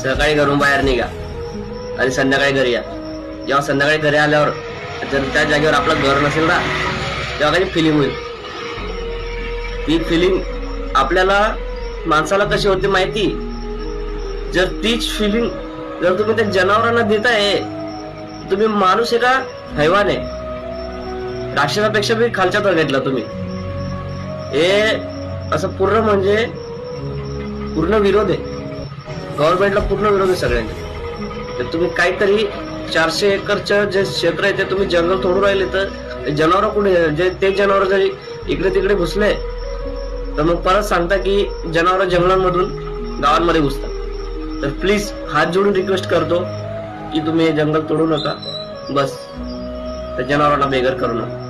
सकाळी घरून बाहेर निघा आणि संध्याकाळी घरी या. जेव्हा संध्याकाळी घरी आल्यावर जर त्या जागेवर आपलं घर नसेल ना, तेव्हा काही फिलिंग होईल. ती फिलिंग आपल्याला माणसाला कशी होते माहिती? जर तीच फिलिंग जर तुम्ही त्या जनावरांना देताय, तुम्ही माणूस आहे का हैवान आहे? राक्षसापेक्षा बी खालच्या घेतला तुम्ही. हे असं पूर्ण म्हणजे पूर्ण विरोध आहे. गव्हर्नमेंटला पूर्ण विरोध आहे सगळ्यांचा. तर तुम्ही काहीतरी 400 एकरचं जे क्षेत्र आहे ते तुम्ही जंगल तोडून राहिले, तर जनावर कुठे? जे ते जनावर जरी इकडे तिकडे घुसले तर मग परत सांगता की जनावर जंगलांमधून गावांमध्ये घुसतात. तर प्लीज हात जोडून रिक्वेस्ट करतो की तुम्ही हे जंगल तोडू नका. बस त्या जनावरांना बेघर करू नका.